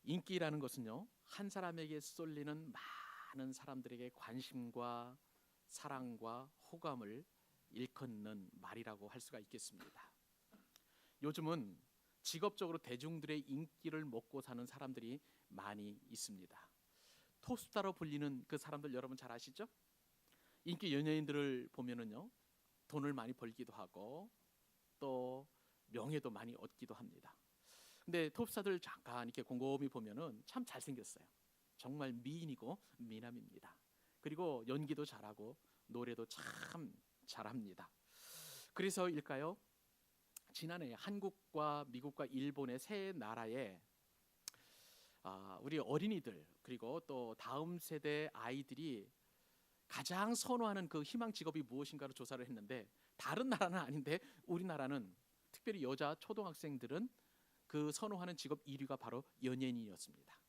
인기라는 것은요, 한 사람에게 쏠리는 많은 사람들에게 관심과 사랑과 호감을 일컫는 말이라고 할 수가 있겠습니다. 요즘은 직업적으로 대중들의 인기를 먹고 사는 사람들이 많이 있습니다. 톱스타로 불리는 그 사람들 여러분 잘 아시죠? 인기 연예인들을 보면은요, 돈을 많이 벌기도 하고 또 명예도 많이 얻기도 합니다. 근데 톱스타들 잠깐 이렇게 곰곰이 보면은 참 잘생겼어요. 정말 미인이고 미남입니다. 그리고 연기도 잘하고 노래도 참 잘합니다. 그래서일까요? 지난해 한국과 미국과 일본의 세 나라에 우리 어린이들 그리고 또 다음 세대 아이들이 가장 선호하는 그 희망 직업이 무엇인가를 조사를 했는데, 다른 나라는 아닌데 우리나라는 특별히 여자 초등학생들은 그 선호하는 직업 1위가 바로 연예인이었습니다.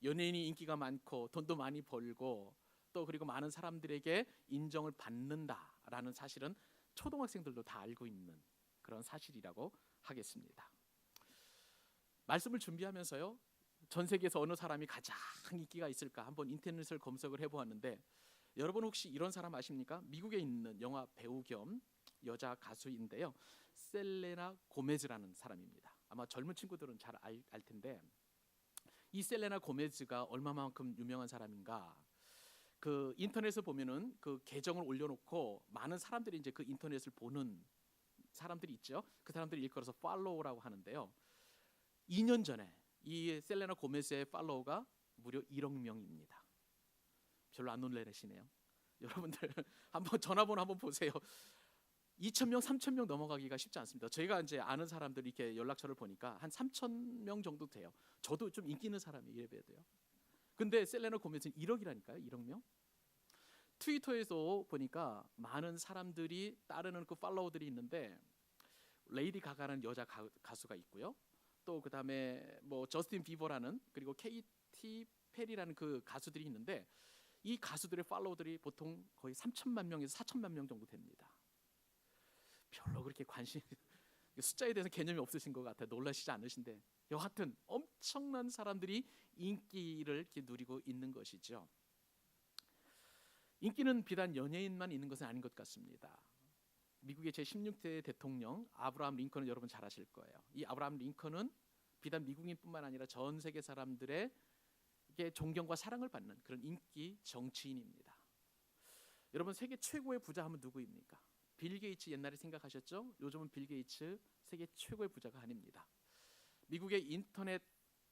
연예인이 인기가 많고 돈도 많이 벌고 또 그리고 많은 사람들에게 인정을 받는다라는 사실은 초등학생들도 다 알고 있는 그런 사실이라고 하겠습니다. 말씀을 준비하면서요, 전 세계에서 어느 사람이 가장 인기가 있을까 한번 인터넷을 검색을 해보았는데, 여러분 혹시 이런 사람 아십니까? 미국에 있는 영화 배우 겸 여자 가수인데요, 셀레나 고메즈라는 사람입니다. 아마 젊은 친구들은 잘 알 텐데, 이 셀레나 고메즈가 얼마만큼 유명한 사람인가? 그 인터넷을 보면은 그 계정을 올려놓고 많은 사람들이 이제 그 인터넷을 보는 사람들이 있죠. 그 사람들이 일컬어서 팔로우라고 하는데요. 2년 전에 이 셀레나 고메즈의 팔로우가 무려 1억 명입니다. 별로 안 놀라시네요. 여러분들 한번 전화번호 한번 보세요. 2,000명, 3,000명 넘어가기가 쉽지 않습니다. 저희가 이제 아는 사람들 이렇게 연락처를 보니까 한 3,000명 정도 돼요. 저도 좀 인기 있는 사람이 이래 봬야 돼요. 근데 셀레나 고메즈는 1억이라니까요. 1억 명. 트위터에서 보니까 많은 사람들이 따르는 그 팔로워들이 있는데, 레이디 가가라는 여자 가수가 있고요. 또 그다음에 뭐 저스틴 비버라는, 그리고 케이티 페리라는 그 가수들이 있는데, 이 가수들의 팔로워들이 보통 거의 3천만 명에서 4천만 명 정도 됩니다. 별로 그렇게 관심 숫자에 대해서 개념이 없으신 것 같아요. 놀라시지 않으신데, 여하튼 엄청난 사람들이 인기를 이렇게 누리고 있는 것이죠. 인기는 비단 연예인만 있는 것은 아닌 것 같습니다. 미국의 제16대 대통령 아브라함 링컨은 여러분 잘 아실 거예요. 이 아브라함 링컨은 비단 미국인뿐만 아니라 전 세계 사람들의 존경과 사랑을 받는 그런 인기 정치인입니다. 여러분 세계 최고의 부자 하면 누구입니까? 빌 게이츠 옛날에 생각하셨죠? 요즘은 빌 게이츠 세계 최고의 부자가 아닙니다. 미국의 인터넷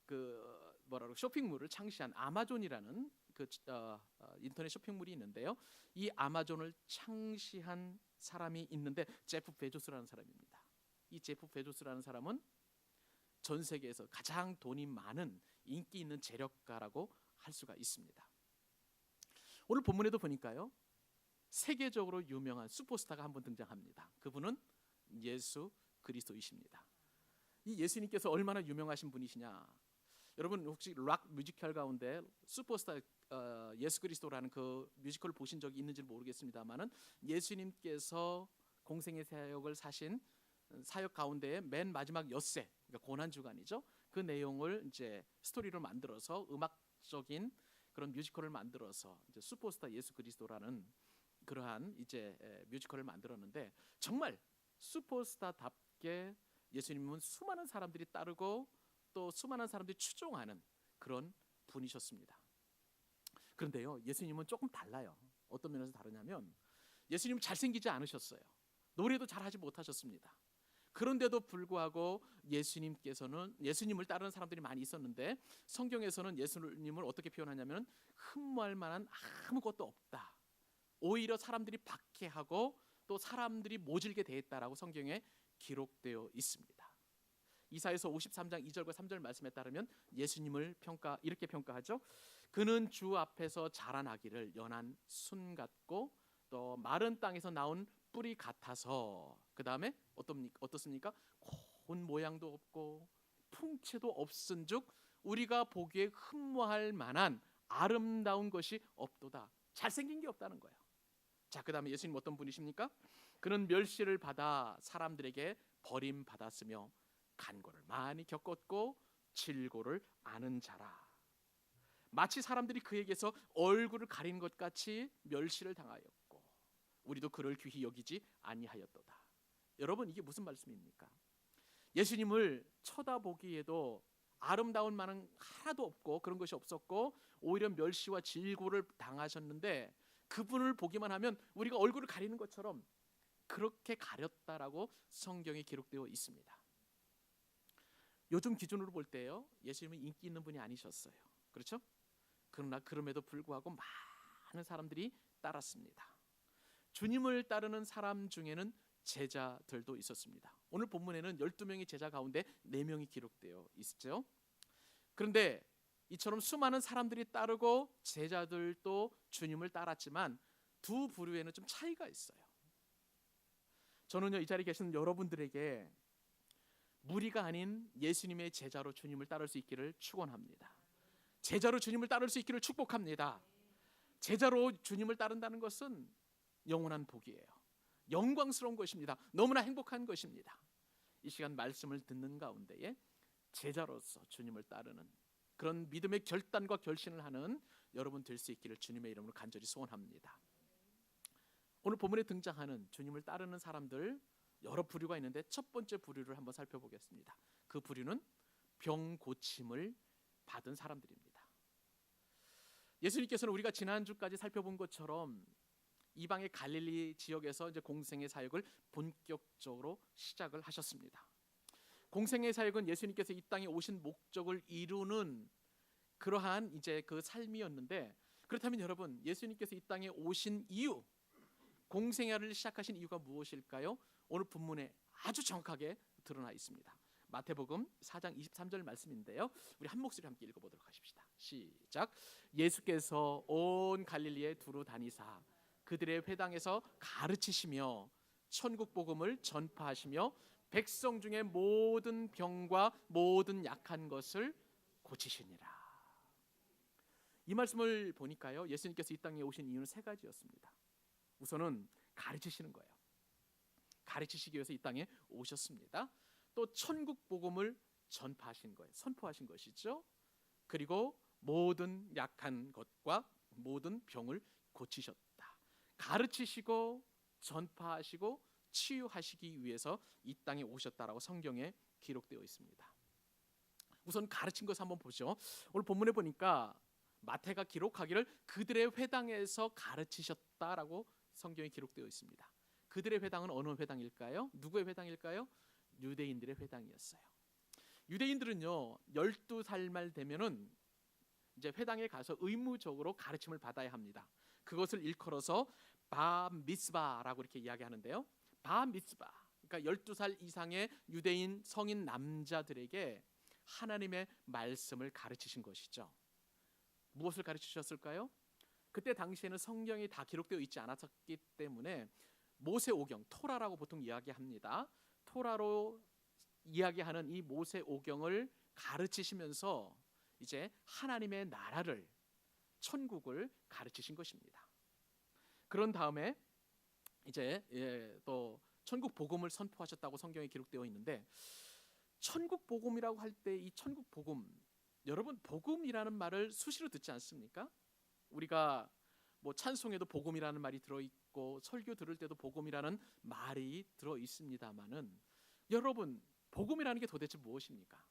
그 쇼핑몰을 창시한 아마존이라는 그 인터넷 쇼핑몰이 있는데요. 이 아마존을 창시한 사람이 있는데 제프 베조스라는 사람입니다. 이 제프 베조스라는 사람은 전 세계에서 가장 돈이 많은 인기 있는 재력가라고 할 수가 있습니다. 오늘 본문에도 보니까요, 세계적으로 유명한 슈퍼스타가 한번 등장합니다. 그분은 예수 그리스도이십니다. 이 예수님께서 얼마나 유명하신 분이시냐? 여러분 혹시 락 뮤지컬 가운데 슈퍼스타 예수 그리스도라는 그 뮤지컬을 보신 적이 있는지 모르겠습니다만은, 예수님께서 공생의 사역을 사신 사역 가운데 맨 마지막 엿새, 그러니까 고난 주간이죠. 그 내용을 이제 스토리로 만들어서 음악적인 그런 뮤지컬을 만들어서 이제 슈퍼스타 예수 그리스도라는 그러한 이제 뮤지컬을 만들었는데, 정말 슈퍼스타답게 예수님은 수많은 사람들이 따르고 또 수많은 사람들이 추종하는 그런 분이셨습니다. 그런데요, 예수님은 조금 달라요. 어떤 면에서 다르냐면, 예수님은 잘생기지 않으셨어요. 노래도 잘하지 못하셨습니다. 그런데도 불구하고 예수님을 따르는 사람들이 많이 있었는데, 성경에서는 예수님을 어떻게 표현하냐면 흠모할 만한 아무것도 없다, 오히려 사람들이 박해하고 또 사람들이 모질게 대했다라고 성경에 기록되어 있습니다. 이사야서 53장 2절과 3절 말씀에 따르면 예수님을 이렇게 평가하죠. 그는 주 앞에서 자라나기를 연한 순 같고 또 마른 땅에서 나온 뿌리 같아서, 그 다음에 어떻습니까? 고운 모양도 없고 풍채도 없은즉 우리가 보기에 흠모할 만한 아름다운 것이 없도다. 잘생긴 게 없다는 거예요. 자, 그 다음에 예수님 어떤 분이십니까? 그는 멸시를 받아 사람들에게 버림받았으며 간고를 많이 겪었고 질고를 아는 자라. 마치 사람들이 그에게서 얼굴을 가리는 것 같이 멸시를 당하였고 우리도 그를 귀히 여기지 아니하였도다. 여러분, 이게 무슨 말씀입니까? 예수님을 쳐다보기에도 아름다운 만은 하나도 없고 그런 것이 없었고 오히려 멸시와 질고를 당하셨는데 그분을 보기만 하면 우리가 얼굴을 가리는 것처럼 그렇게 가렸다라고 성경에 기록되어 있습니다. 요즘 기준으로 볼 때요, 예수님은 인기 있는 분이 아니셨어요. 그렇죠? 그러나 그럼에도 불구하고 많은 사람들이 따랐습니다. 주님을 따르는 사람 중에는 제자들도 있었습니다. 오늘 본문에는 12명의 제자 가운데 4명이 기록되어 있죠. 그런데 이처럼 수많은 사람들이 따르고 제자들도 주님을 따랐지만 두 부류에는 좀 차이가 있어요. 저는요, 이 자리에 계시는 여러분들에게 무리가 아닌 예수님의 제자로 주님을 따를 수 있기를 축원합니다. 제자로 주님을 따를 수 있기를 축복합니다. 제자로 주님을 따른다는 것은 영원한 복이에요. 영광스러운 것입니다. 너무나 행복한 것입니다. 이 시간 말씀을 듣는 가운데에 제자로서 주님을 따르는 그런 믿음의 결단과 결신을 하는 여러분 될 수 있기를 주님의 이름으로 간절히 소원합니다. 오늘 본문에 등장하는 주님을 따르는 사람들 여러 부류가 있는데 첫 번째 부류를 한번 살펴보겠습니다. 그 부류는 병 고침을 받은 사람들입니다. 예수님께서는 우리가 지난주까지 살펴본 것처럼 이방의 갈릴리 지역에서 이제 공생의 사역을 본격적으로 시작을 하셨습니다. 공생의 사역은 예수님께서 이 땅에 오신 목적을 이루는 그러한 이제 그 삶이었는데, 그렇다면 여러분, 예수님께서 이 땅에 오신 이유, 공생애를 시작하신 이유가 무엇일까요? 오늘 본문에 아주 정확하게 드러나 있습니다. 마태복음 4장 23절 말씀인데요, 우리 한 목소리 함께 읽어보도록 하십시다. 시작. 예수께서 온 갈릴리에 두루 다니사 그들의 회당에서 가르치시며 천국 복음을 전파하시며 백성 중에 모든 병과 모든 약한 것을 고치시니라. 이 말씀을 보니까요, 예수님께서 이 땅에 오신 이유는 3가지였습니다. 우선은 가르치시는 거예요. 가르치시기 위해서 이 땅에 오셨습니다. 또 천국 복음을 전파하신 거예요. 선포하신 것이죠. 그리고 모든 약한 것과 모든 병을 고치셨다. 가르치시고 전파하시고 치유하시기 위해서 이 땅에 오셨다라고 성경에 기록되어 있습니다. 우선 가르친 것을 한번 보죠. 오늘 본문에 보니까 마태가 기록하기를 그들의 회당에서 가르치셨다라고 성경에 기록되어 있습니다. 그들의 회당은 어느 회당일까요? 누구의 회당일까요? 유대인들의 회당이었어요. 유대인들은요, 12살만 되면은 이제 회당에 가서 의무적으로 가르침을 받아야 합니다. 그것을 일컬어서 바 미스바라고 이렇게 이야기하는데요. 바 미스바, 그러니까 12살 이상의 유대인 성인 남자들에게 하나님의 말씀을 가르치신 것이죠. 무엇을 가르치셨을까요? 그때 당시에는 성경이 다 기록되어 있지 않았기 때문에 모세오경, 토라라고 보통 이야기합니다. 토라로 이야기하는 이 모세오경을 가르치시면서 이제 하나님의 나라를, 천국을 가르치신 것입니다. 그런 다음에 이제 또 천국 복음을 선포하셨다고 성경에 기록되어 있는데, 천국 복음이라고 할 때 이 천국 복음, 여러분 복음이라는 말을 수시로 듣지 않습니까? 우리가 뭐 찬송에도 복음이라는 말이 들어있고 설교 들을 때도 복음이라는 말이 들어있습니다만은, 여러분 복음이라는 게 도대체 무엇입니까?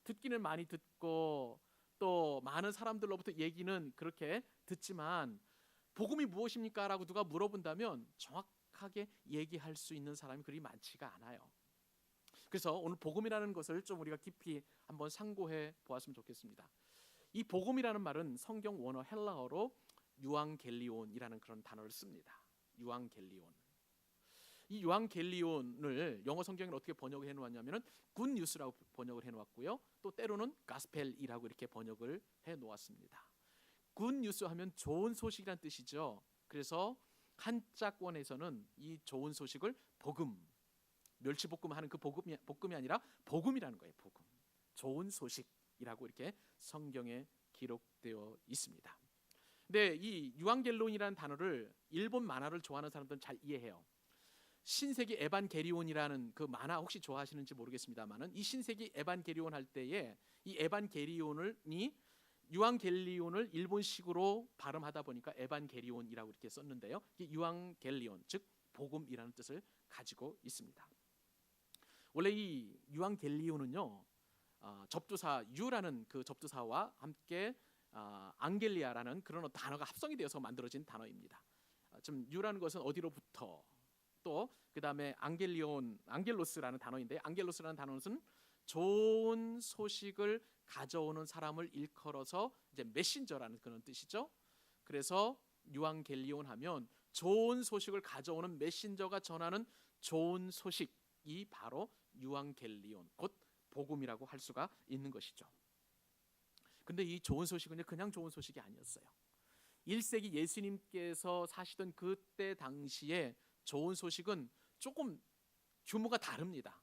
듣기는 많이 듣고 또 많은 사람들로부터 얘기는 그렇게 듣지만 복음이 무엇입니까? 라고 누가 물어본다면 정확하게 얘기할 수 있는 사람이 그리 많지가 않아요. 그래서 오늘 복음이라는 것을 좀 우리가 깊이 한번 상고해 보았으면 좋겠습니다. 이 복음이라는 말은 성경 원어 헬라어로 유앙겔리온이라는 그런 단어를 씁니다. 유앙겔리온. 이 유앙겔리온을 영어 성경에 어떻게 번역을 해놓았냐면은 굿뉴스라고 번역을 해놓았고요. 또 때로는 가스펠이라고 이렇게 번역을 해놓았습니다. 굿뉴스 하면 좋은 소식이란 뜻이죠. 그래서 한자권에서는 이 좋은 소식을 복음, 멸치볶음 하는 그 볶음이 아니라 복음이라는 거예요. 복음, 좋은 소식이라고 이렇게 성경에 기록되어 있습니다. 근데 이 유앙겔론이라는 단어를 일본 만화를 좋아하는 사람들은 잘 이해해요. 신세기 에반게리온이라는 그 만화 혹시 좋아하시는지 모르겠습니다만은 이 신세기 에반게리온 할 때에 이 에반게리온이 유앙겔리온을 일본식으로 발음하다 보니까 에반게리온이라고 이렇게 썼는데요. 이 유앙겔리온 즉 복음이라는 뜻을 가지고 있습니다. 원래 이 유앙겔리온은요 접두사 유라는 그 접두사와 함께 앙겔리아라는 그런 단어가 합성이 되어서 만들어진 단어입니다. 좀 유라는 것은 어디로부터 또 그 다음에 안겔로스라는 단어인데 안겔로스라는 단어는 좋은 소식을 가져오는 사람을 일컬어서 이제 메신저라는 그런 뜻이죠. 그래서 유앙겔리온 하면 좋은 소식을 가져오는 메신저가 전하는 좋은 소식이 바로 유앙겔리온 곧 복음이라고 할 수가 있는 것이죠. 근데 이 좋은 소식은 그냥 좋은 소식이 아니었어요. 1세기 예수님께서 사시던 그때 당시에 좋은 소식은 조금 규모가 다릅니다.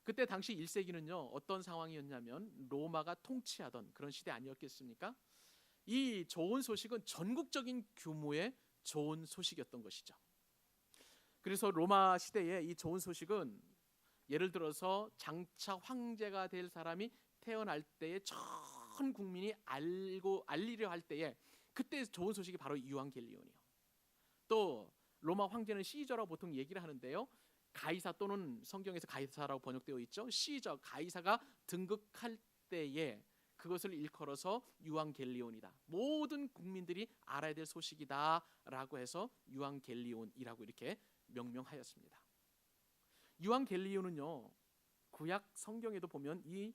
그때 당시 1세기는요 어떤 상황이었냐면 로마가 통치하던 그런 시대 아니었겠습니까? 이 좋은 소식은 전국적인 규모의 좋은 소식이었던 것이죠. 그래서 로마 시대에 이 좋은 소식은 예를 들어서 장차 황제가 될 사람이 태어날 때에 전 국민이 알리려 할 때에 그때 좋은 소식이 바로 유앙겔리온이요. 또 로마 황제는 시저라고 보통 얘기를 하는데요. 가이사 또는 성경에서 가이사라고 번역되어 있죠. 시저 가이사가 등극할 때에 그것을 일컬어서 유앙겔리온이다. 모든 국민들이 알아야 될 소식이다라고 해서 유앙겔리온이라고 이렇게 명명하였습니다. 유앙겔리온은요 구약 성경에도 보면 이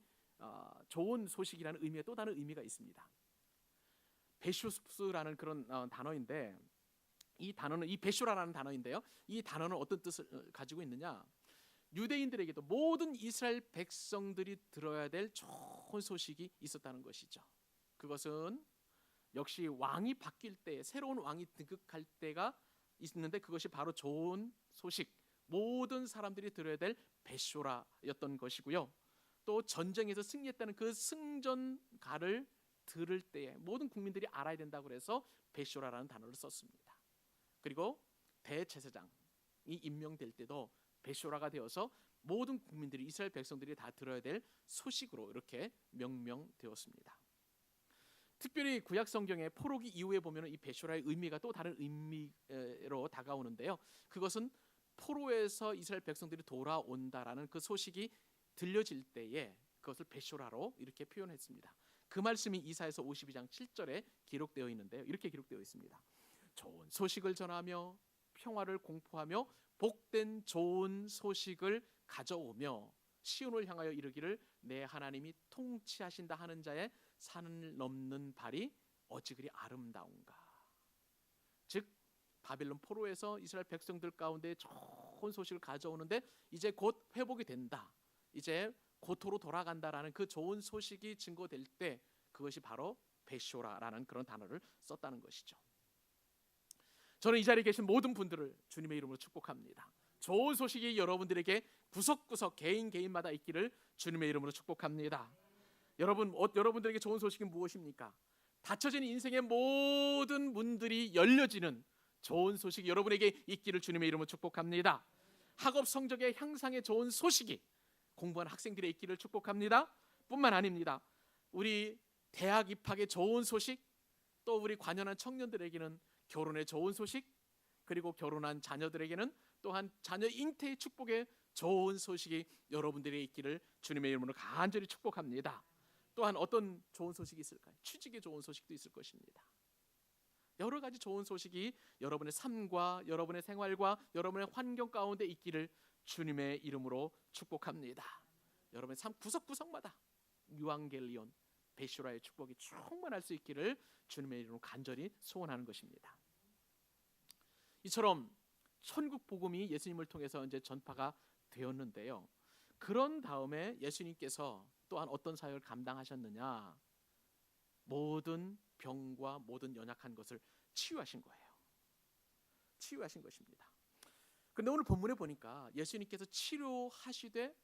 좋은 소식이라는 의미의 또 다른 의미가 있습니다. 베슈스라는 그런 단어인데 이 단어는 이 베슈라라는 단어인데요. 이 단어는 어떤 뜻을 가지고 있느냐? 유대인들에게도 모든 이스라엘 백성들이 들어야 될 좋은 소식이 있었다는 것이죠. 그것은 역시 왕이 바뀔 때 새로운 왕이 등극할 때가 있는데 그것이 바로 좋은 소식, 모든 사람들이 들어야 될 베쇼라였던 것이고요. 또 전쟁에서 승리했다는 그 승전가를 들을 때에 모든 국민들이 알아야 된다고 해서 베쇼라라는 단어를 썼습니다. 그리고 대제사장이 임명될 때도 베쇼라가 되어서 모든 국민들이 이스라엘 백성들이 다 들어야 될 소식으로 이렇게 명명되었습니다. 특별히 구약 성경의 포로기 이후에 보면 이 베쇼라의 의미가 또 다른 의미로 다가오는데요. 그것은 포로에서 이스라엘 백성들이 돌아온다라는 그 소식이 들려질 때에 그것을 베쇼라로 이렇게 표현했습니다. 그 말씀이 이사야서 52장 7절에 기록되어 있는데요. 이렇게 기록되어 있습니다. 좋은 소식을 전하며 평화를 공포하며 복된 좋은 소식을 가져오며 시온을 향하여 이르기를 내 하나님이 통치하신다 하는 자의 산을 넘는 발이 어찌 그리 아름다운가. 즉 바벨론 포로에서 이스라엘 백성들 가운데 좋은 소식을 가져오는데 이제 곧 회복이 된다. 이제 고토로 돌아간다라는 그 좋은 소식이 증거될 때 그것이 바로 베쇼라라는 그런 단어를 썼다는 것이죠. 저는 이 자리에 계신 모든 분들을 주님의 이름으로 축복합니다. 좋은 소식이 여러분들에게 구석구석 개인마다 있기를 주님의 이름으로 축복합니다. 여러분들에게 좋은 소식이 무엇입니까? 닫혀진 인생의 모든 문들이 열려지는 좋은 소식이 여러분에게 있기를 주님의 이름으로 축복합니다. 학업 성적의 향상에 좋은 소식이 공부하는 학생들의 있기를 축복합니다. 뿐만 아닙니다. 우리 대학 입학의 좋은 소식, 또 우리 관연한 청년들에게는 결혼의 좋은 소식, 그리고 결혼한 자녀들에게는 또한 자녀 잉태의 축복의 좋은 소식이 여러분들에게 있기를 주님의 이름으로 간절히 축복합니다. 또한 어떤 좋은 소식이 있을까요? 취직의 좋은 소식도 있을 것입니다. 여러 가지 좋은 소식이 여러분의 삶과 여러분의 생활과 여러분의 환경 가운데 있기를 주님의 이름으로 축복합니다. 여러분의 삶 구석구석마다 유앙겔리온 베쇼라의 축복이 충만할 수 있기를 주님의 이름으로 간절히 소원하는 것입니다. 이처럼 천국 복음이 예수님을 통해서 이제 전파가 되었는데요. 그런 다음에 예수님께서 또한 어떤 사역을 감당하셨느냐? 모든 병과 모든 연약한 것을 치유하신 거예요. 치유하신 것입니다. 그런데 오늘 본문에 보니까 예수님께서 치료하시되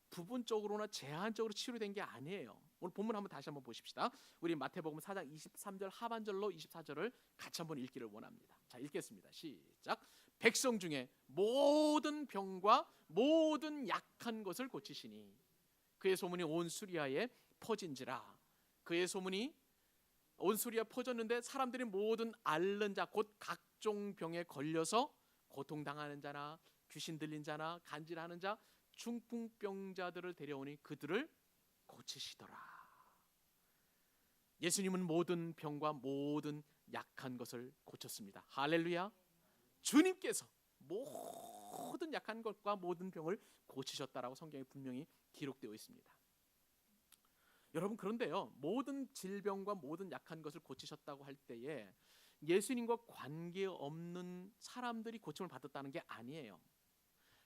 부분적으로나 제한적으로 치료된 게 아니에요. 오늘 본문 다시 한번 보십시다. 우리 마태복음 4장 23절 하반절로 24절을 같이 한번 읽기를 원합니다. 자, 읽겠습니다. 시작. 백성 중에 모든 병과 모든 약한 것을 고치시니 그의 소문이 온 수리아에 퍼진지라. 그의 소문이 온 수리아에 퍼졌는데 사람들이 모든 앓는 자 곧 각종 병에 걸려서 고통당하는 자나 귀신 들린 자나 간질하는 자 중풍병자들을 데려오니 그들을 고치시더라. 예수님은 모든 병과 모든 약한 것을 고쳤습니다. 할렐루야. 주님께서 모든 약한 것과 모든 병을 고치셨다라고 성경에 분명히 기록되어 있습니다. 여러분, 그런데요, 모든 질병과 모든 약한 것을 고치셨다고 할 때에 예수님과 관계없는 사람들이 고침을 받았다는 게 아니에요.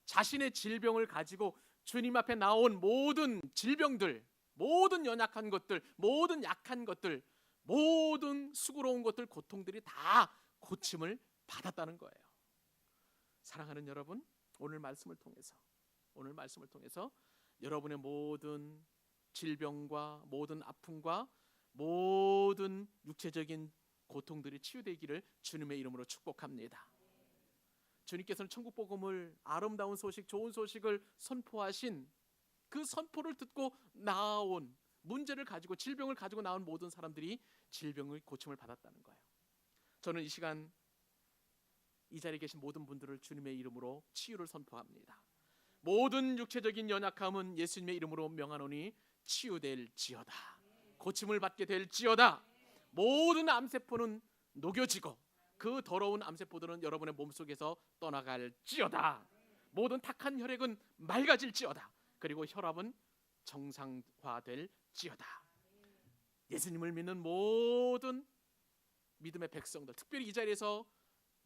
자신의 질병을 가지고 주님 앞에 나온 모든 질병들, 모든 연약한 것들, 모든 약한 것들, 모든 수고로운 것들, 고통들이 다 고침을 받았다는 거예요. 사랑하는 여러분, 오늘 말씀을 통해서 여러분의 모든 질병과 모든 아픔과 모든 육체적인 고통들이 치유되기를 주님의 이름으로 축복합니다. 주님께서는 천국 복음을, 아름다운 소식, 좋은 소식을 선포하신 그 선포를 듣고 나온, 문제를 가지고 질병을 가지고 나온 모든 사람들이 질병의 고침을 받았다는 거예요. 저는 이 시간 이 자리에 계신 모든 분들을 주님의 이름으로 치유를 선포합니다. 모든 육체적인 연약함은 예수님의 이름으로 명하노니 치유될지어다. 고침을 받게 될지어다. 모든 암세포는 녹여지고 그 더러운 암세포들은 여러분의 몸속에서 떠나갈지어다. 모든 탁한 혈액은 맑아질지어다. 그리고 혈압은 정상화될지어다. 예수님을 믿는 모든 믿음의 백성들, 특별히 이 자리에서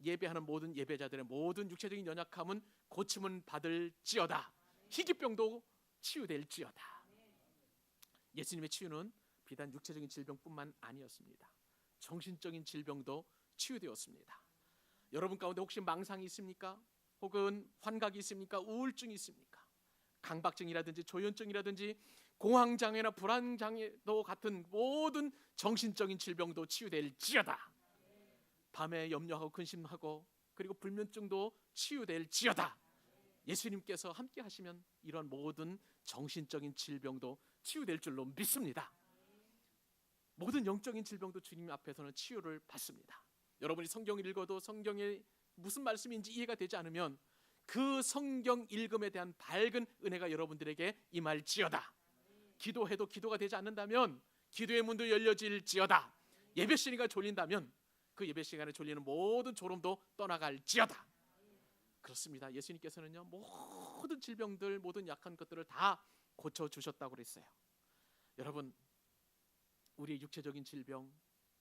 예배하는 모든 예배자들의 모든 육체적인 연약함은 고침은 받을지어다. 희귀병도 치유될지어다. 예수님의 치유는 비단 육체적인 질병뿐만 아니었습니다. 정신적인 질병도 치유되었습니다. 여러분 가운데 혹시 망상이 있습니까? 혹은 환각이 있습니까? 우울증이 있습니까? 강박증이라든지 조현증이라든지 공황장애나 불안장애도 같은 모든 정신적인 질병도 치유될지어다. 밤에 염려하고 근심하고 그리고 불면증도 치유될지어다. 예수님께서 함께 하시면 이런 모든 정신적인 질병도 치유될 줄로 믿습니다. 모든 영적인 질병도 주님 앞에서는 치유를 받습니다. 여러분이 성경을 읽어도 성경에 무슨 말씀인지 이해가 되지 않으면 그 성경 읽음에 대한 밝은 은혜가 여러분들에게 임할지어다. 기도해도 기도가 되지 않는다면 기도의 문도 열려질지어다. 예배 시간이 졸린다면 그 예배 시간에 졸리는 모든 졸음도 떠나갈지어다. 그렇습니다. 예수님께서는요, 모든 질병들, 모든 약한 것들을 다 고쳐주셨다고 그랬어요. 여러분, 우리의 육체적인 질병,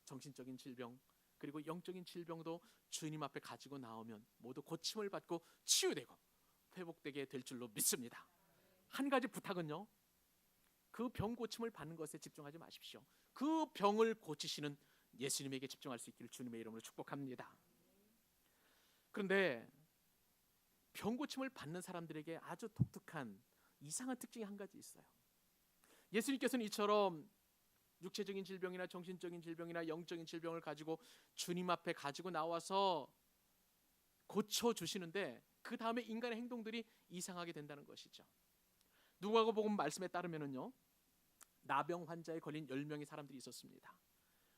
정신적인 질병, 그리고 영적인 질병도 주님 앞에 가지고 나오면 모두 고침을 받고 치유되고 회복되게 될 줄로 믿습니다. 한 가지 부탁은요, 그 병 고침을 받는 것에 집중하지 마십시오. 그 병을 고치시는 예수님에게 집중할 수 있기를 주님의 이름으로 축복합니다. 그런데 병 고침을 받는 사람들에게 아주 독특한 이상한 특징이 한 가지 있어요. 예수님께서는 이처럼 육체적인 질병이나 정신적인 질병이나 영적인 질병을 가지고 주님 앞에 가지고 나와서 고쳐주시는데 그 다음에 인간의 행동들이 이상하게 된다는 것이죠. 누가복음 말씀에 따르면요, 나병 환자에 걸린 10명의 사람들이 있었습니다.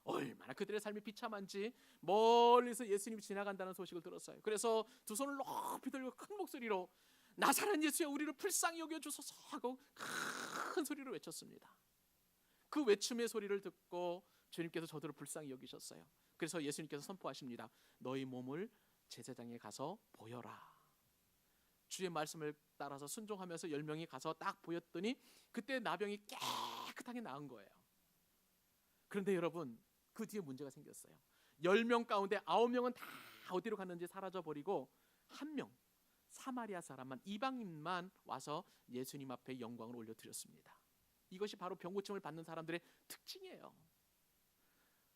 얼마나 그들의 삶이 비참한지 멀리서 예수님이 지나간다는 소식을 들었어요. 그래서 두 손을 높이 들고 큰 목소리로 나사렛 예수여 우리를 불쌍히 여겨주소서 하고 큰 소리로 외쳤습니다. 그 외침의 소리를 듣고 주님께서 저들을 불쌍히 여기셨어요. 그래서 예수님께서 선포하십니다. 너희 몸을 제사장에 가서 보여라. 주의 말씀을 따라서 순종하면서 10명이 가서 딱 보였더니 그때 나병이 깨끗하게 나은 거예요. 그런데 여러분, 그 뒤에 문제가 생겼어요. 10명 가운데 9명은 다 어디로 갔는지 사라져버리고 1명, 사마리아 사람만, 이방인만 와서 예수님 앞에 영광을 올려드렸습니다. 이것이 바로 병 고침을 받는 사람들의 특징이에요.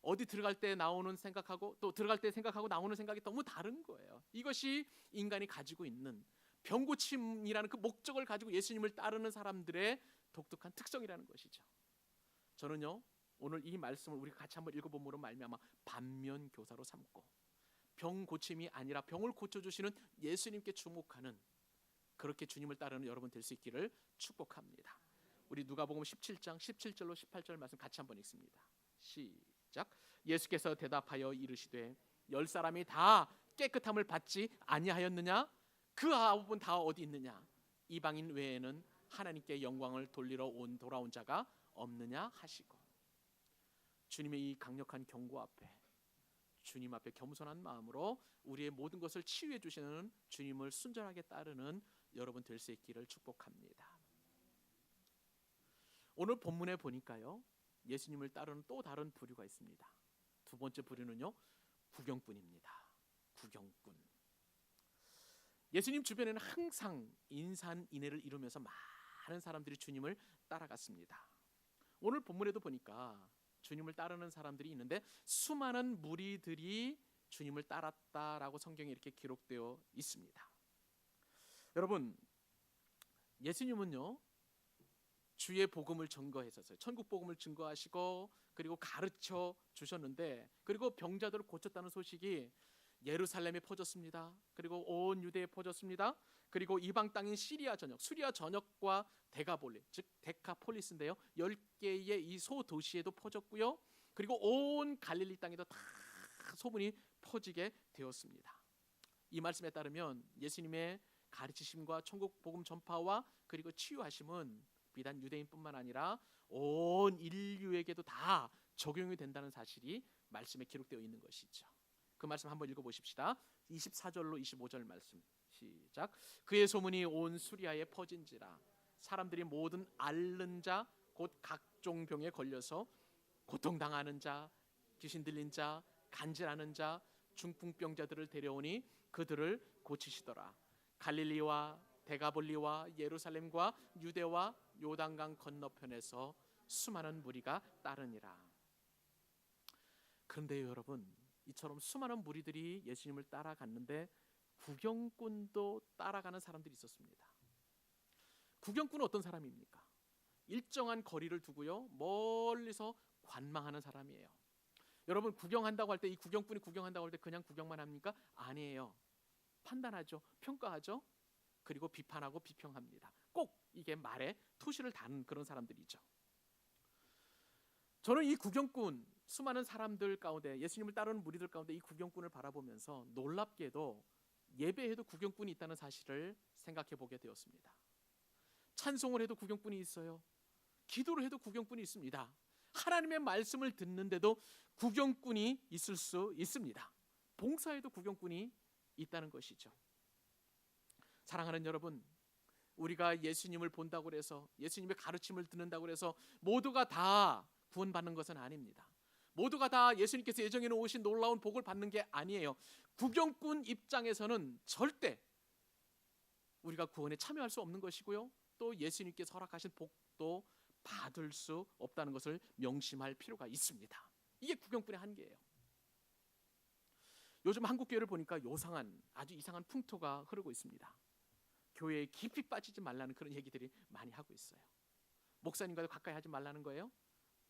어디 들어갈 때 나오는 생각하고 또 들어갈 때 생각하고 나오는 생각이 너무 다른 거예요. 이것이 인간이 가지고 있는 병 고침이라는 그 목적을 가지고 예수님을 따르는 사람들의 독특한 특성이라는 것이죠. 저는요, 오늘 이 말씀을 우리가 같이 한번 읽어봄으로 말미암아 반면교사로 삼고 병 고침이 아니라 병을 고쳐주시는 예수님께 주목하는, 그렇게 주님을 따르는 여러분 될 수 있기를 축복합니다. 우리 누가복음 17장 17절로 18절 말씀 같이 한번 읽습니다. 시작. 예수께서 대답하여 이르시되 10사람이 다 깨끗함을 받지 아니하였느냐? 그 9은 다 어디 있느냐? 이방인 외에는 하나님께 영광을 돌리러 돌아온 자가 없느냐 하시고, 주님의 이 강력한 경고 앞에 주님 앞에 겸손한 마음으로 우리의 모든 것을 치유해 주시는 주님을 순전하게 따르는 여러분 될 수 있기를 축복합니다. 오늘 본문에 보니까요, 예수님을 따르는 또 다른 부류가 있습니다. 두 번째 부류는요, 구경꾼입니다. 구경꾼. 예수님 주변에는 항상 인산인해를 이루면서 많은 사람들이 주님을 따라갔습니다. 오늘 본문에도 보니까 주님을 따르는 사람들이 있는데 수많은 무리들이 주님을 따랐다라고 성경에 이렇게 기록되어 있습니다. 여러분, 예수님은요, 주의 복음을 증거했었어요. 천국 복음을 증거하시고 그리고 가르쳐 주셨는데, 그리고 병자들을 고쳤다는 소식이 예루살렘에 퍼졌습니다. 그리고 온 유대에 퍼졌습니다. 그리고 이방 땅인 시리아 전역, 수리아 전역과 데가볼리, 즉 데카폴리스인데요, 10개의 이 소도시에도 퍼졌고요. 그리고 온 갈릴리 땅에도 다 소문이 퍼지게 되었습니다. 이 말씀에 따르면 예수님의 가르치심과 천국 복음 전파와 그리고 치유하심은 비단 유대인뿐만 아니라 온 인류에게도 다 적용이 된다는 사실이 말씀에 기록되어 있는 것이죠. 그 말씀 한번 읽어보십시다. 24절로 25절 말씀 시작. 그의 소문이 온 수리아에 퍼진지라 사람들이 모든 앓는 자 곧 각종 병에 걸려서 고통당하는 자, 귀신 들린 자, 간질하는 자, 중풍병자들을 데려오니 그들을 고치시더라. 갈릴리와 데가볼리와 예루살렘과 유대와 요단강 건너편에서 수많은 무리가 따르니라. 그런데요, 여러분, 이처럼 수많은 무리들이 예수님을 따라갔는데 구경꾼도 따라가는 사람들이 있었습니다. 구경꾼은 어떤 사람입니까? 일정한 거리를 두고요, 멀리서 관망하는 사람이에요. 여러분, 구경한다고 할 때, 이 구경꾼이 구경한다고 할 때 그냥 구경만 합니까? 아니에요. 판단하죠, 평가하죠, 그리고 비판하고 비평합니다. 꼭 이게 말에 토시를 다는 그런 사람들이죠. 저는 이 구경꾼, 수많은 사람들 가운데, 예수님을 따르는 무리들 가운데 이 구경꾼을 바라보면서 놀랍게도 예배에도 구경꾼이 있다는 사실을 생각해 보게 되었습니다. 찬송을 해도 구경꾼이 있어요. 기도를 해도 구경꾼이 있습니다. 하나님의 말씀을 듣는데도 구경꾼이 있을 수 있습니다. 봉사에도 구경꾼이 있다는 것이죠. 사랑하는 여러분, 우리가 예수님을 본다고 해서, 예수님의 가르침을 듣는다고 해서 모두가 다 구원받는 것은 아닙니다. 모두가 다 예수님께서 예정해 놓으신 놀라운 복을 받는 게 아니에요. 구경꾼 입장에서는 절대 우리가 구원에 참여할 수 없는 것이고요, 또 예수님께서 허락하신 복도 받을 수 없다는 것을 명심할 필요가 있습니다. 이게 구경꾼의 한계예요. 요즘 한국 교회를 보니까 아주 이상한 풍토가 흐르고 있습니다. 교회에 깊이 빠지지 말라는 그런 얘기들이 많이 하고 있어요. 목사님과도 가까이 하지 말라는 거예요.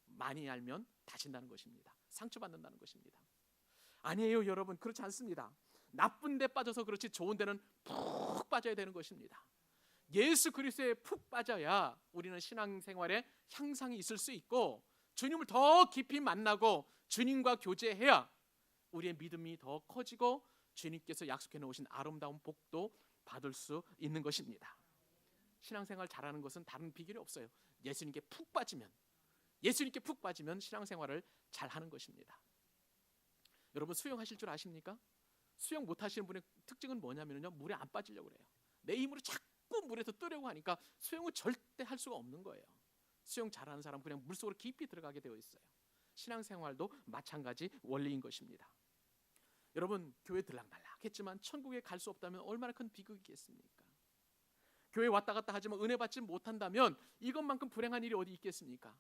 많이 알면 다친다는 것입니다. 상처받는다는 것입니다. 아니에요, 여러분, 그렇지 않습니다. 나쁜 데 빠져서 그렇지 좋은 데는 푹 빠져야 되는 것입니다. 예수 그리스도에 푹 빠져야 우리는 신앙생활에 향상이 있을 수 있고, 주님을 더 깊이 만나고 주님과 교제해야 우리의 믿음이 더 커지고 주님께서 약속해 놓으신 아름다운 복도 받을 수 있는 것입니다. 신앙생활 잘하는 것은 다른 비결이 없어요. 예수님께 푹 빠지면 신앙생활을 잘하는 것입니다. 여러분, 수영하실 줄 아십니까? 수영 못하시는 분의 특징은 뭐냐면요, 물에 안 빠지려고 그래요. 내 힘으로 자꾸 물에서 뜨려고 하니까 수영을 절대 할 수가 없는 거예요. 수영 잘하는 사람은 그냥 물속으로 깊이 들어가게 되어 있어요. 신앙생활도 마찬가지 원리인 것입니다. 여러분, 교회 들락날락 했지만 천국에 갈 수 없다면 얼마나 큰 비극이겠습니까? 교회 왔다 갔다 하지만 은혜 받지 못한다면 이것만큼 불행한 일이 어디 있겠습니까?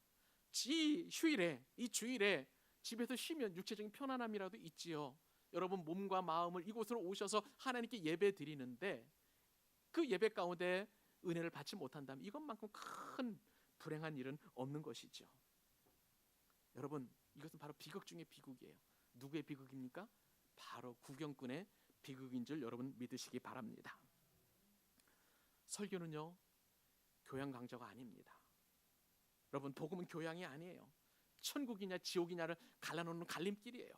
이 주일에 집에서 쉬면 육체적인 편안함이라도 있지요. 여러분, 몸과 마음을 이곳으로 오셔서 하나님께 예배 드리는데 그 예배 가운데 은혜를 받지 못한다면 이것만큼 큰 불행한 일은 없는 것이죠. 여러분, 이것은 바로 비극 중의 비극이에요. 누구의 비극입니까? 바로 구경꾼의 비극인 줄 여러분 믿으시기 바랍니다. 설교는요 교양 강좌가 아닙니다. 여러분 복음은 교양이 아니에요. 천국이냐 지옥이냐를 갈라놓는 갈림길이에요.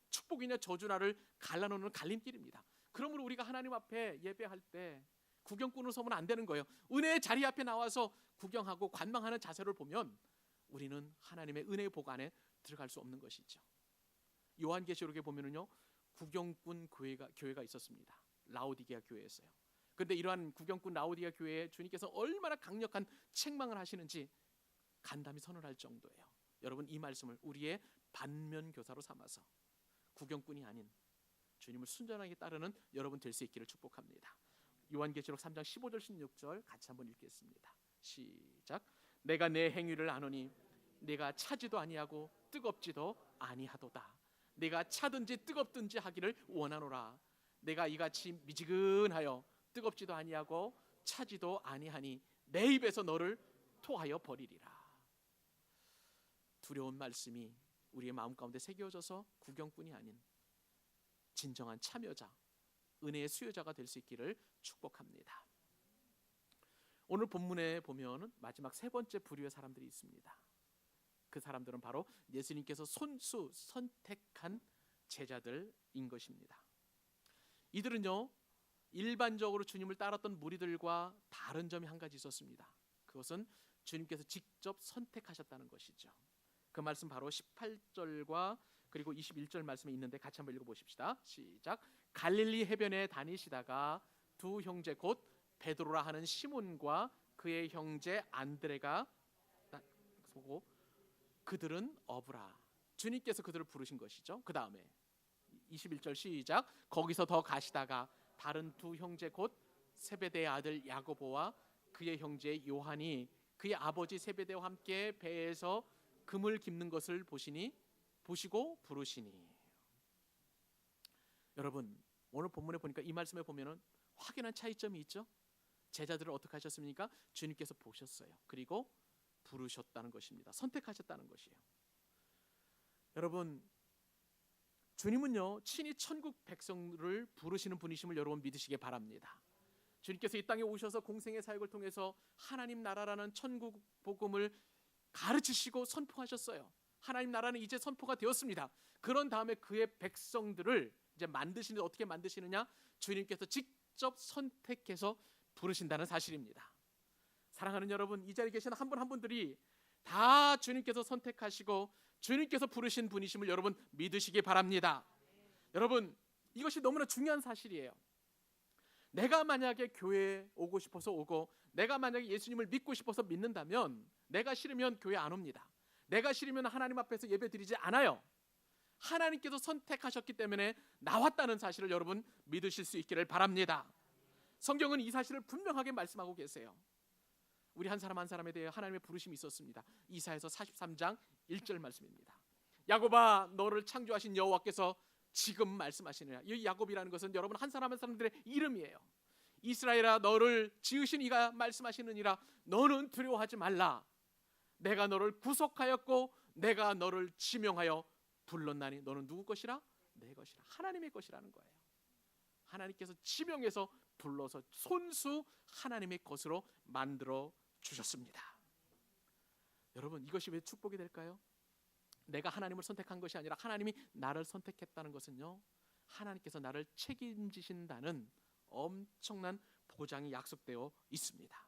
축복이냐 저주나를 갈라놓는 갈림길입니다. 그러므로 우리가 하나님 앞에 예배할 때 구경꾼으로 서면 안 되는 거예요. 은혜의 자리 앞에 나와서 구경하고 관망하는 자세를 보면 우리는 하나님의 은혜의 복 안에 들어갈 수 없는 것이죠. 요한계시록에 보면은요 구경꾼 교회가 있었습니다. 라오디게아 교회였어요. 그런데 이러한 구경꾼 라오디게아 교회에 주님께서 얼마나 강력한 책망을 하시는지 간담이 선언할 정도예요. 여러분 이 말씀을 우리의 반면교사로 삼아서 구경꾼이 아닌 주님을 순전하게 따르는 여러분 될 수 있기를 축복합니다. 요한계시록 3장 15절 16절 같이 한번 읽겠습니다. 시작. 내가 내 행위를 아노니 내가 차지도 아니하고 뜨겁지도 아니하도다. 내가 차든지 뜨겁든지 하기를 원하노라. 내가 이같이 미지근하여 뜨겁지도 아니하고 차지도 아니하니 내 입에서 너를 토하여 버리리라. 두려운 말씀이 우리의 마음 가운데 새겨져서 구경꾼이 아닌 진정한 참여자, 은혜의 수요자가 될 수 있기를 축복합니다. 오늘 본문에 보면 마지막 세 번째 부류의 사람들이 있습니다. 그 사람들은 바로 예수님께서 손수 선택한 제자들인 것입니다. 이들은요 일반적으로 주님을 따랐던 무리들과 다른 점이 한 가지 있었습니다. 그것은 주님께서 직접 선택하셨다는 것이죠. 그 말씀 바로 18절과 그리고 21절 말씀에 있는데 같이 한번 읽어보십시다. 시작. 갈릴리 해변에 다니시다가 두 형제 곧 베드로라 하는 시몬과 그의 형제 안드레가 보고 그들은 어부라. 주님께서 그들을 부르신 것이죠. 그 다음에 21절 시작. 거기서 더 가시다가 다른 두 형제 곧 세베대의 아들 야고보와 그의 형제 요한이 그의 아버지 세베대와 함께 배에서 금을 깁는 것을 보시고 부르시니. 여러분 오늘 본문에 보니까 이 말씀에 보면은 확연한 차이점이 있죠. 제자들을 어떻게 하셨습니까? 주님께서 보셨어요. 그리고 부르셨다는 것입니다. 선택하셨다는 것이에요. 여러분 주님은요 친히 천국 백성을 부르시는 분이심을 여러분 믿으시기 바랍니다. 주님께서 이 땅에 오셔서 공생의 사역을 통해서 하나님 나라라는 천국 복음을 가르치시고 선포하셨어요. 하나님 나라는 이제 선포가 되었습니다. 그런 다음에 그의 백성들을 이제 만드시는데 어떻게 만드시느냐? 주님께서 직접 선택해서 부르신다는 사실입니다. 사랑하는 여러분, 이 자리에 계신 한 분 한 분들이 다 주님께서 선택하시고 주님께서 부르신 분이심을 여러분 믿으시기 바랍니다. 여러분 이것이 너무나 중요한 사실이에요. 내가 만약에 교회에 오고 싶어서 오고 내가 만약에 예수님을 믿고 싶어서 믿는다면 내가 싫으면 교회 안 옵니다. 내가 싫으면 하나님 앞에서 예배 드리지 않아요. 하나님께서 선택하셨기 때문에 나왔다는 사실을 여러분 믿으실 수 있기를 바랍니다. 성경은 이 사실을 분명하게 말씀하고 계세요. 우리 한 사람 한 사람에 대해 하나님의 부르심이 있었습니다. 이사야서 43장 1절 말씀입니다. 야곱아 너를 창조하신 여호와께서 지금 말씀하시느냐. 이 야곱이라는 것은 여러분 한 사람 한 사람들의 이름이에요. 이스라엘아 너를 지으신 이가 말씀하시느니라. 너는 두려워하지 말라. 내가 너를 구속하였고 내가 너를 지명하여 불렀나니 너는 누구 것이라? 내 것이라. 하나님의 것이라는 거예요. 하나님께서 지명해서 불러서 손수 하나님의 것으로 만들어 주셨습니다. 여러분 이것이 왜 축복이 될까요? 내가 하나님을 선택한 것이 아니라 하나님이 나를 선택했다는 것은요 하나님께서 나를 책임지신다는 엄청난 보장이 약속되어 있습니다.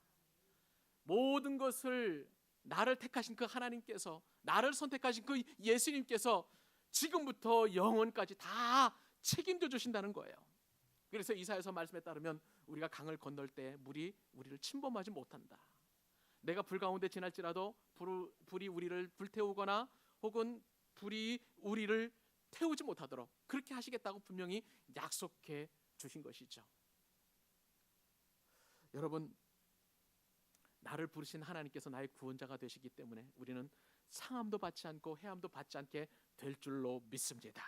모든 것을 나를 택하신 그 하나님께서, 나를 선택하신 그 예수님께서 지금부터 영원까지 다 책임져 주신다는 거예요. 그래서 이사야서 말씀에 따르면 우리가 강을 건널 때 물이 우리를 침범하지 못한다. 내가 불 가운데 지날지라도 불이 우리를 불태우거나 혹은 불이 우리를 태우지 못하도록 그렇게 하시겠다고 분명히 약속해 주신 것이죠. 여러분 나를 부르신 하나님께서 나의 구원자가 되시기 때문에 우리는 상함도 받지 않고 해함도 받지 않게 될 줄로 믿습니다.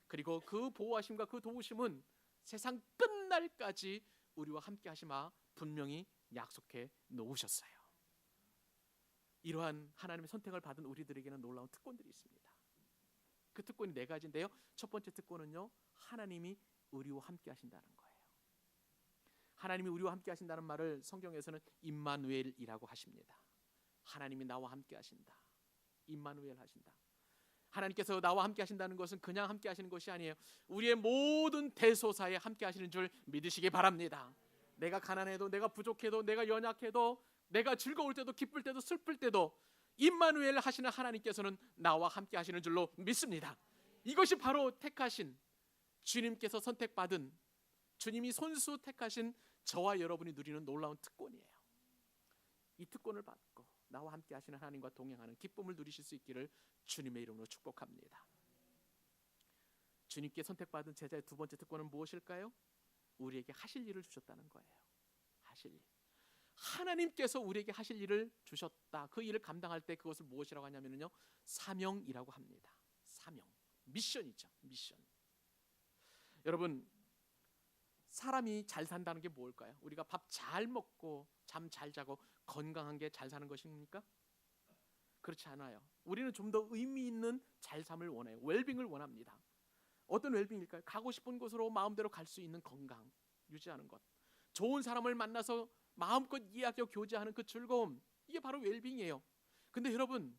그리고 그 보호하심과 그 도우심은 세상 끝날까지 우리와 함께 하시마 분명히 약속해 놓으셨어요. 이러한 하나님의 선택을 받은 우리들에게는 놀라운 특권들이 있습니다. 그 특권이 네 가지인데요. 첫 번째 특권은요, 하나님이 우리와 함께 하신다는 거예요. 하나님이 우리와 함께 하신다는 말을 성경에서는 임마누엘이라고 하십니다. 하나님이 나와 함께 하신다. 임마누엘 하신다. 하나님께서 나와 함께 하신다는 것은 그냥 함께 하시는 것이 아니에요. 우리의 모든 대소사에 함께 하시는 줄 믿으시기 바랍니다. 내가 가난해도, 내가 부족해도, 내가 연약해도, 내가 즐거울 때도, 기쁠 때도, 슬플 때도 임마누엘 하시는 하나님께서는 나와 함께 하시는 줄로 믿습니다. 이것이 바로 택하신, 주님께서 선택받은, 주님이 손수 택하신 저와 여러분이 누리는 놀라운 특권이에요. 이 특권을 받고 나와 함께 하시는 하나님과 동행하는 기쁨을 누리실 수 있기를 주님의 이름으로 축복합니다. 주님께 선택받은 제자의 두 번째 특권은 무엇일까요? 우리에게 하실 일을 주셨다는 거예요. 하실 일. 하나님께서 우리에게 하실 일을 주셨다. 그 일을 감당할 때 그것을 무엇이라고 하냐면요, 사명이라고 합니다. 사명, 미션이죠. 미션. 여러분, 사람이 잘 산다는 게 뭘까요? 우리가 밥 잘 먹고 잠 잘 자고 건강한 게 잘 사는 것입니까? 그렇지 않아요. 우리는 좀 더 의미 있는 잘 삶을 원해요. 웰빙을 원합니다. 어떤 웰빙일까요? 가고 싶은 곳으로 마음대로 갈 수 있는 건강 유지하는 것, 좋은 사람을 만나서 마음껏 이야기하고 교제하는 그 즐거움, 이게 바로 웰빙이에요. 근데 여러분,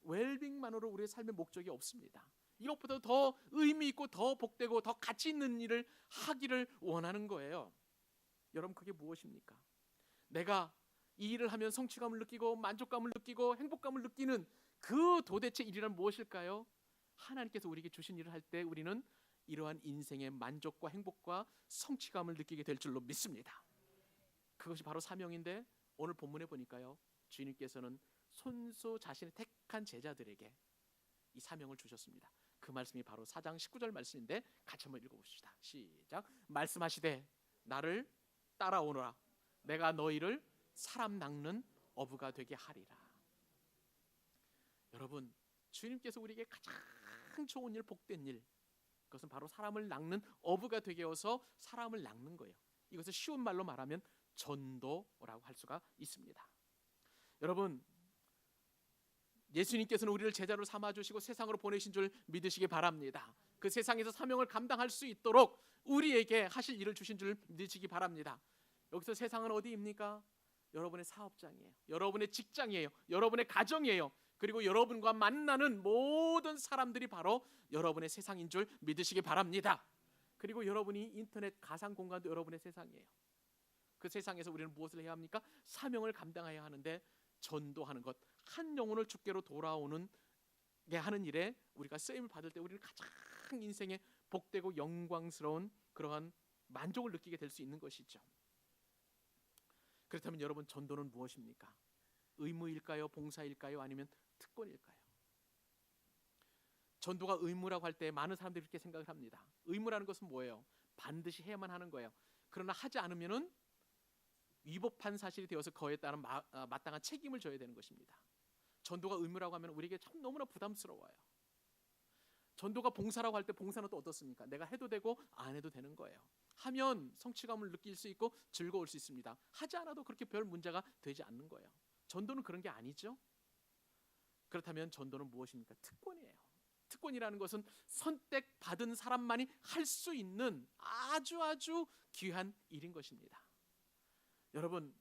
웰빙만으로 우리의 삶의 목적이 없습니다. 이것보다 더 의미 있고 더 복되고 더 가치 있는 일을 하기를 원하는 거예요. 여러분, 그게 무엇입니까? 내가 이 일을 하면 성취감을 느끼고 만족감을 느끼고 행복감을 느끼는 그 도대체 일이란 무엇일까요? 하나님께서 우리에게 주신 일을 할 때 우리는 이러한 인생의 만족과 행복과 성취감을 느끼게 될 줄로 믿습니다. 그것이 바로 사명인데, 오늘 본문에 보니까요, 주님께서는 손수 자신의 택한 제자들에게 이 사명을 주셨습니다. 그 말씀이 바로 4장 19절 말씀인데 같이 한번 읽어봅시다. 시작. 말씀하시되 나를 따라오너라. 내가 너희를 사람 낚는 어부가 되게 하리라. 여러분, 주님께서 우리에게 가장 좋은 일, 복된 일, 그것은 바로 사람을 낚는 어부가 되게 해서 사람을 낚는 거예요. 이것을 쉬운 말로 말하면 전도라고 할 수가 있습니다. 여러분, 예수님께서는 우리를 제자로 삼아주시고 세상으로 보내신 줄 믿으시기 바랍니다. 그 세상에서 사명을 감당할 수 있도록 우리에게 하실 일을 주신 줄 믿으시기 바랍니다. 여기서 세상은 어디입니까? 여러분의 사업장이에요. 여러분의 직장이에요. 여러분의 가정이에요. 그리고 여러분과 만나는 모든 사람들이 바로 여러분의 세상인 줄 믿으시기 바랍니다. 그리고 여러분이 인터넷 가상 공간도 여러분의 세상이에요. 그 세상에서 우리는 무엇을 해야 합니까? 사명을 감당해야 하는데, 전도하는 것, 한 영혼을 주께로 돌아오는 게 하는 일에 우리가 쓰임을 받을 때 우리는 가장 인생에 복되고 영광스러운 그러한 만족을 느끼게 될 수 있는 것이죠. 그렇다면 여러분, 전도는 무엇입니까? 의무일까요? 봉사일까요? 아니면 특권일까요? 전도가 의무라고 할 때 많은 사람들이 그렇게 생각을 합니다. 의무라는 것은 뭐예요? 반드시 해야만 하는 거예요. 그러나 하지 않으면은 위법한 사실이 되어서 그에 따른 마땅한 책임을 져야 되는 것입니다. 전도가 의무라고 하면 우리에게 참 너무나 부담스러워요. 전도가 봉사라고 할 때 봉사는 또 어떻습니까? 내가 해도 되고 안 해도 되는 거예요. 하면 성취감을 느낄 수 있고 즐거울 수 있습니다. 하지 않아도 그렇게 별 문제가 되지 않는 거예요. 전도는 그런 게 아니죠. 그렇다면 전도는 무엇입니까? 특권이에요. 특권이라는 것은 선택받은 사람만이 할 수 있는 아주 귀한 일인 것입니다. 여러분,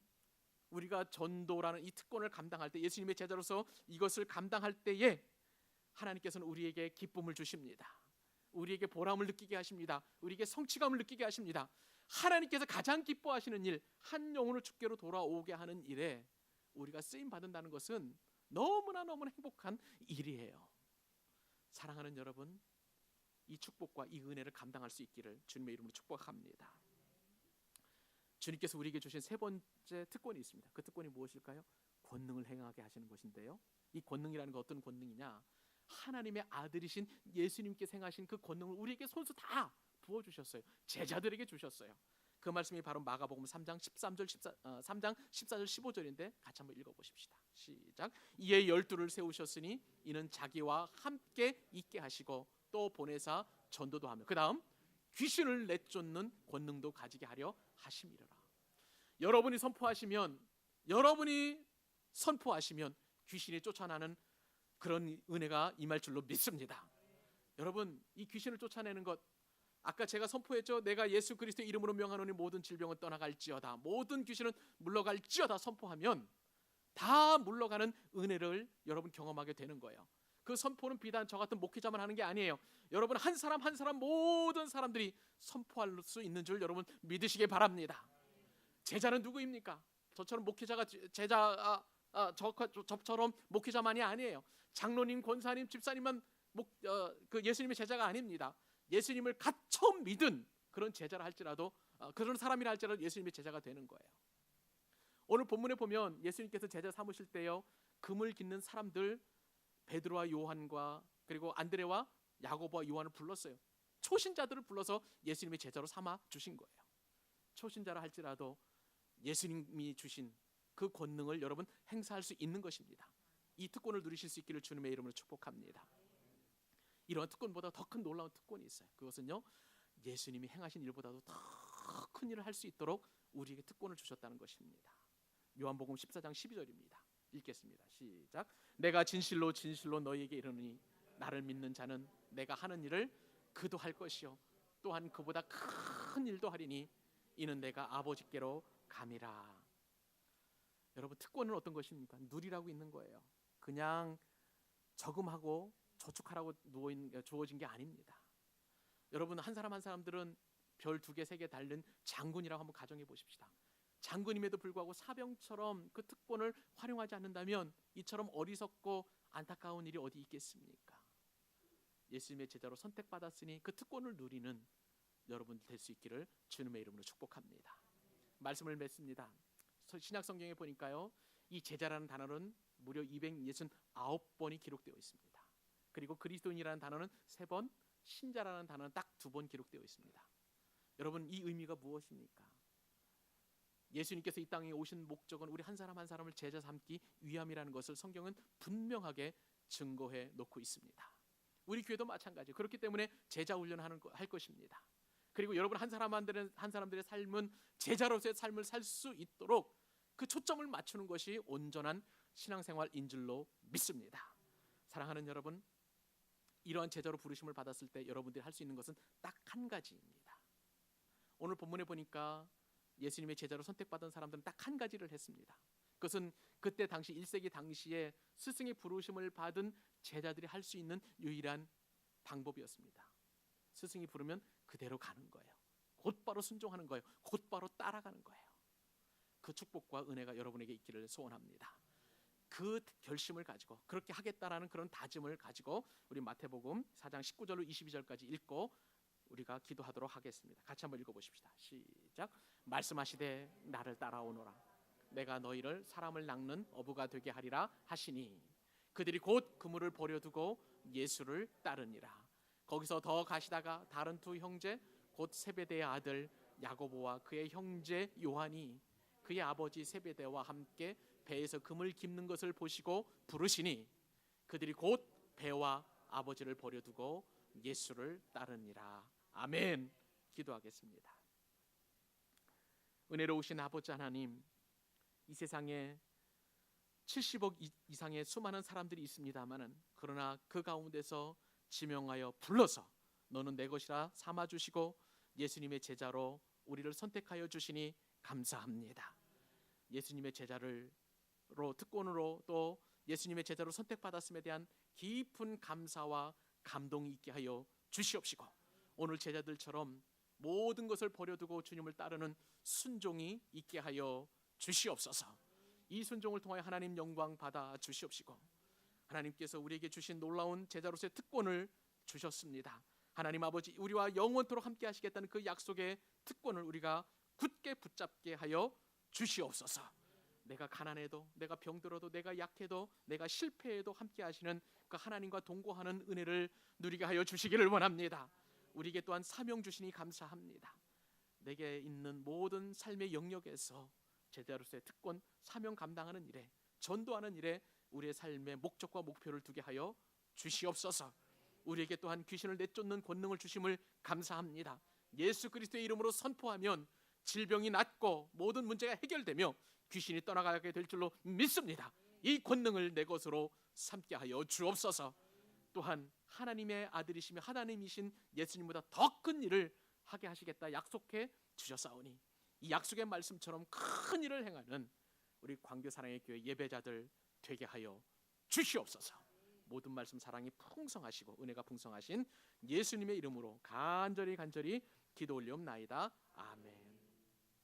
우리가 전도라는 이 특권을 감당할 때, 예수님의 제자로서 이것을 감당할 때에 하나님께서는 우리에게 기쁨을 주십니다. 우리에게 보람을 느끼게 하십니다. 우리에게 성취감을 느끼게 하십니다. 하나님께서 가장 기뻐하시는 일, 한 영혼을 주께로 돌아오게 하는 일에 우리가 쓰임 받는다는 것은 너무나 행복한 일이에요. 사랑하는 여러분, 이 축복과 이 은혜를 감당할 수 있기를 주님의 이름으로 축복합니다. 주님께서 우리에게 주신 세 번째 특권이 있습니다. 그 특권이 무엇일까요? 권능을 행하게 하시는 것인데요, 이 권능이라는 건 어떤 권능이냐? 하나님의 아들이신 예수님께서 행하신 그 권능을 우리에게 손수 다 부어주셨어요. 제자들에게 주셨어요. 그 말씀이 바로 마가복음 3장 14절 15절인데 같이 한번 읽어보십시다. 시작. 이에 12를 세우셨으니 이는 자기와 함께 있게 하시고 또 보내사 전도도 하며, 그 다음 귀신을 내쫓는 권능도 가지게 하려 하심이라. 여러분이 선포하시면 귀신이 쫓아나는 그런 은혜가 임할 줄로 믿습니다. 여러분, 이 귀신을 쫓아내는 것, 아까 제가 선포했죠. 내가 예수 그리스도의 이름으로 명하노니 모든 질병은 떠나갈지어다, 모든 귀신은 물러갈지어다 선포하면 다 물러가는 은혜를 여러분 경험하게 되는 거예요. 그 선포는 비단 저 같은 목회자만 하는 게 아니에요. 여러분 한 사람 한 사람 모든 사람들이 선포할 수 있는 줄 여러분 믿으시기 바랍니다. 제자는 누구입니까? 저처럼 목회자가 저처럼 목회자만이 아니에요. 장로님, 권사님, 집사님만 그 예수님의 제자가 아닙니다. 예수님을 갓 처음 믿은 그런 제자라 할지라도 그런 사람이라 할지라도 예수님의 제자가 되는 거예요. 오늘 본문에 보면 예수님께서 제자 삼으실 때요, 금을 깃는 사람들 베드로와 요한과 그리고 안드레와 야고보와 요한을 불렀어요. 초신자들을 불러서 예수님의 제자로 삼아 주신 거예요. 초신자라 할지라도 예수님이 주신 그 권능을 여러분 행사할 수 있는 것입니다. 이 특권을 누리실 수 있기를 주님의 이름으로 축복합니다. 이런 특권보다 더 큰 놀라운 특권이 있어요. 그것은요, 예수님이 행하신 일보다도 더 큰 일을 할 수 있도록 우리에게 특권을 주셨다는 것입니다. 요한복음 14장 12절입니다. 읽겠습니다. 시작. 내가 진실로 진실로 너희에게 이르노니 나를 믿는 자는 내가 하는 일을 그도 할 것이요 또한 그보다 큰 일도 하리니 이는 내가 아버지께로 감이라. 여러분, 특권은 어떤 것입니까? 누리라고 있는 거예요. 그냥 저금하고 저축하라고 주어진 게 아닙니다. 여러분, 한 사람 한 사람들은 별 2개, 3개 달린 장군이라고 한번 가정해 보십시다. 장군임에도 불구하고 사병처럼 그 특권을 활용하지 않는다면 이처럼 어리석고 안타까운 일이 어디 있겠습니까? 예수님의 제자로 선택받았으니 그 특권을 누리는 여러분 될 수 있기를 주님의 이름으로 축복합니다. 말씀을 맺습니다. 신약 성경에 보니까요, 이 제자라는 단어는 무려 269번이 기록되어 있습니다. 그리고 그리스도인이라는 단어는 3번, 신자라는 단어는 딱 2번 기록되어 있습니다. 여러분, 이 의미가 무엇입니까? 예수님께서 이 땅에 오신 목적은 우리 한 사람 한 사람을 제자 삼기 위함이라는 것을 성경은 분명하게 증거해 놓고 있습니다. 우리 교회도 마찬가지예요. 그렇기 때문에 제자 훈련을 할 것입니다. 그리고 여러분 한 사람들의 삶은 제자로서의 삶을 살 수 있도록 그 초점을 맞추는 것이 온전한 신앙생활인 줄로 믿습니다. 사랑하는 여러분, 이러한 제자로 부르심을 받았을 때 여러분들이 할 수 있는 것은 딱 한 가지입니다. 오늘 본문에 보니까 예수님의 제자로 선택받은 사람들은 딱 한 가지를 했습니다. 그것은 그때 당시 1세기 당시에 스승의 부르심을 받은 제자들이 할 수 있는 유일한 방법이었습니다. 스승이 부르면 그대로 가는 거예요. 곧바로 순종하는 거예요. 곧바로 따라가는 거예요. 그 축복과 은혜가 여러분에게 있기를 소원합니다. 그 결심을 가지고 그렇게 하겠다라는 그런 다짐을 가지고 우리 마태복음 4장 19절로 22절까지 읽고 우리가 기도하도록 하겠습니다. 같이 한번 읽어보십시다. 시작. 말씀하시되 나를 따라오너라. 내가 너희를 사람을 낚는 어부가 되게 하리라 하시니 그들이 곧 그물을 버려두고 예수를 따르니라. 거기서 더 가시다가 다른 2 형제 곧 세베대의 아들 야고보와 그의 형제 요한이 그의 아버지 세베대와 함께 배에서 금을 깁는 것을 보시고 부르시니 그들이 곧 배와 아버지를 버려두고 예수를 따르니라. 아멘. 기도하겠습니다. 은혜로우신 아버지 하나님, 이 세상에 70억 이상의 수많은 사람들이 있습니다마는 그러나 그 가운데서 지명하여 불러서 너는 내 것이라 삼아주시고 예수님의 제자로 우리를 선택하여 주시니 감사합니다. 예수님의 제자로 특권으로 또 예수님의 제자로 선택받았음에 대한 깊은 감사와 감동이 있게 하여 주시옵시고 오늘 제자들처럼 모든 것을 버려두고 주님을 따르는 순종이 있게 하여 주시옵소서. 이 순종을 통하여 하나님 영광 받아 주시옵시고 하나님께서 우리에게 주신 놀라운 제자로서의 특권을 주셨습니다. 하나님 아버지, 우리와 영원토록 함께 하시겠다는 그 약속의 특권을 우리가 굳게 붙잡게 하여 주시옵소서. 내가 가난해도, 내가 병들어도, 내가 약해도, 내가 실패해도 함께 하시는 그 하나님과 동거하는 은혜를 누리게 하여 주시기를 원합니다. 우리에게 또한 사명 주시니 감사합니다. 내게 있는 모든 삶의 영역에서 제자로서의 특권, 사명 감당하는 일에, 전도하는 일에 우리의 삶의 목적과 목표를 두게 하여 주시옵소서. 우리에게 또한 귀신을 내쫓는 권능을 주심을 감사합니다. 예수 그리스도의 이름으로 선포하면 질병이 낫고 모든 문제가 해결되며 귀신이 떠나가게 될 줄로 믿습니다. 이 권능을 내 것으로 삼게 하여 주옵소서. 또 또한 하나님의 아들이시며 하나님이신 예수님보다 더 큰 일을 하게 하시겠다 약속해 주셨사오니 이 약속의 말씀처럼 큰 일을 행하는 우리 광교사랑의 교회 예배자들 되게 하여 주시옵소서. 모든 말씀 사랑이 풍성하시고 은혜가 풍성하신 예수님의 이름으로 간절히 기도 올리옵나이다. 아멘.